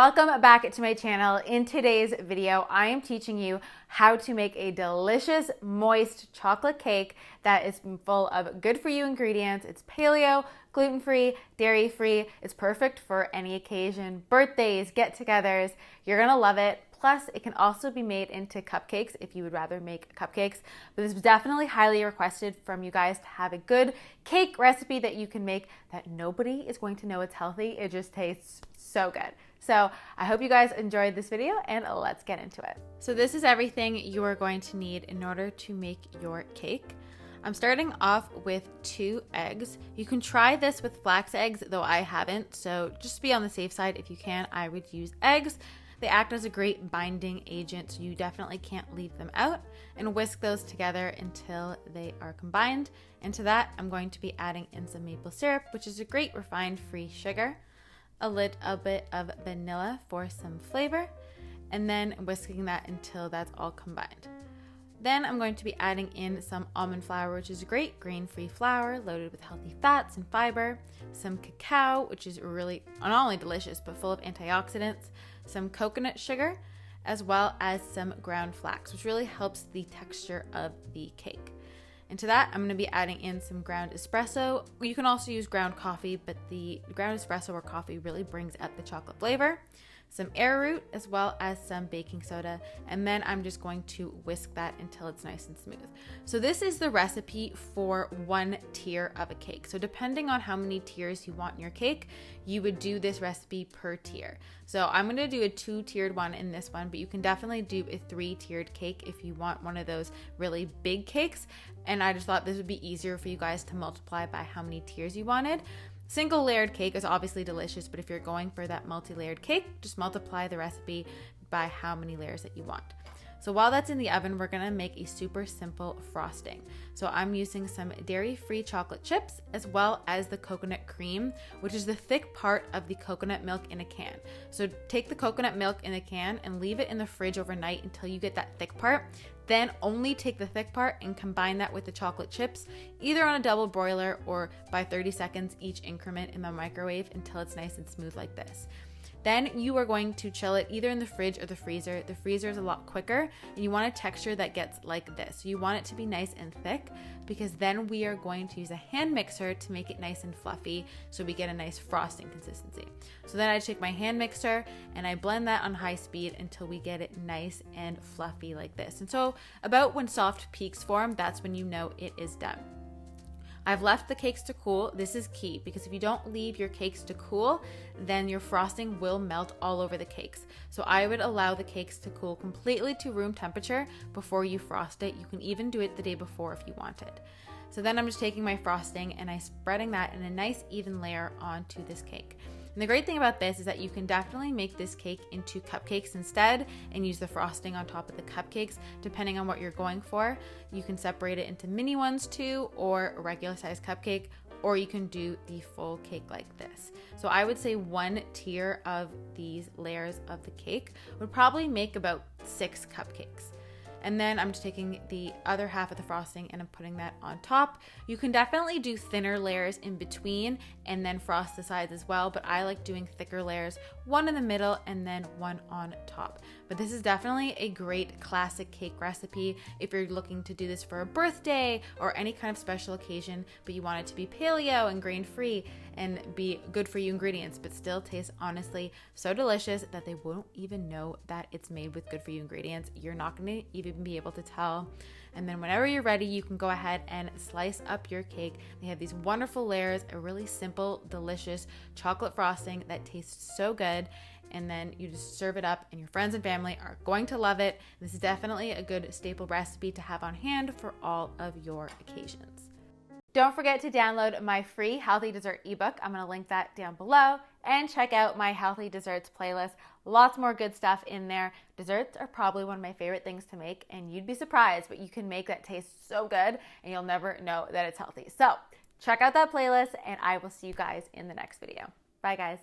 Welcome back to my channel. In today's video, I am teaching you how to make a delicious, moist chocolate cake that is full of good for you ingredients. It's paleo, gluten-free, dairy-free. It's perfect for any occasion, birthdays, get-togethers. You're gonna love it. Plus, it can also be made into cupcakes if you would rather make cupcakes. But this was definitely highly requested from you guys to have a good cake recipe that you can make that nobody is going to know it's healthy. It just tastes so good. So I hope you guys enjoyed this video and let's get into it. So this is everything you are going to need in order to make your cake. I'm starting off with 2 eggs. You can try this with flax eggs, though I haven't. So just be on the safe side. If you can, I would use eggs. They act as a great binding agent, so you definitely can't leave them out. And whisk those together until they are combined. And to that, I'm going to be adding in some maple syrup, which is a great refined free sugar, a little bit of vanilla for some flavor, and then whisking that until that's all combined. Then I'm going to be adding in some almond flour, which is a great grain-free flour loaded with healthy fats and fiber, some cacao, which is really not only delicious but full of antioxidants, some coconut sugar, as well as some ground flax, which really helps the texture of the cake. And to that, I'm going to be adding in some ground espresso. You can also use ground coffee, but the ground espresso or coffee really brings out the chocolate flavor. Some arrowroot, as well as some baking soda, and then I'm just going to whisk that until it's nice and smooth. So this is the recipe for 1 tier of a cake. So depending on how many tiers you want in your cake, you would do this recipe per tier. So I'm gonna do a 2-tiered one in this one, but you can definitely do a 3-tiered cake if you want one of those really big cakes. And I just thought this would be easier for you guys to multiply by how many tiers you wanted. Single layered cake is obviously delicious, but if you're going for that multi-layered cake, just multiply the recipe by how many layers that you want. So while that's in the oven, we're gonna make a super simple frosting. So I'm using some dairy-free chocolate chips, as well as the coconut cream, which is the thick part of the coconut milk in a can. So take the coconut milk in a can and leave it in the fridge overnight until you get that thick part. Then only take the thick part and combine that with the chocolate chips, either on a double broiler or by 30 seconds each increment in the microwave until it's nice and smooth like this. Then you are going to chill it either in the fridge or the freezer. The freezer is a lot quicker, and you want a texture that gets like this. So you want it to be nice and thick, because then we are going to use a hand mixer to make it nice and fluffy so we get a nice frosting consistency. So then I take my hand mixer and I blend that on high speed until we get it nice and fluffy like this. And so about when soft peaks form, that's when you know it is done. I've left the cakes to cool. This is key, because if you don't leave your cakes to cool, then your frosting will melt all over the cakes. So I would allow the cakes to cool completely to room temperature before you frost it. You can even do it the day before if you wanted. So then I'm just taking my frosting and I'm spreading that in a nice even layer onto this cake. And the great thing about this is that you can definitely make this cake into cupcakes instead and use the frosting on top of the cupcakes, depending on what you're going for. You can separate it into mini ones too, or a regular size cupcake, or you can do the full cake like this. So I would say 1 tier of these layers of the cake would probably make about 6 cupcakes. And then I'm just taking the other half of the frosting and I'm putting that on top. You can definitely do thinner layers in between and then frost the sides as well, but I like doing thicker layers, 1 in the middle and then 1 on top. But this is definitely a great classic cake recipe if you're looking to do this for a birthday or any kind of special occasion, but you want it to be paleo and grain-free and be good for you ingredients, but still taste honestly so delicious that they won't even know that it's made with good for you ingredients. You're not gonna even be able to tell. And then whenever you're ready, you can go ahead and slice up your cake. They have these wonderful layers, a really simple, delicious chocolate frosting that tastes so good. And then you just serve it up and your friends and family are going to love it. This is definitely a good staple recipe to have on hand for all of your occasions. Don't forget to download my free healthy dessert ebook. I'm going to link that down below, and check out my healthy desserts playlist. Lots more good stuff in there. Desserts are probably one of my favorite things to make, and you'd be surprised what you can make that tastes so good and you'll never know that it's healthy. So check out that playlist and I will see you guys in the next video. Bye guys.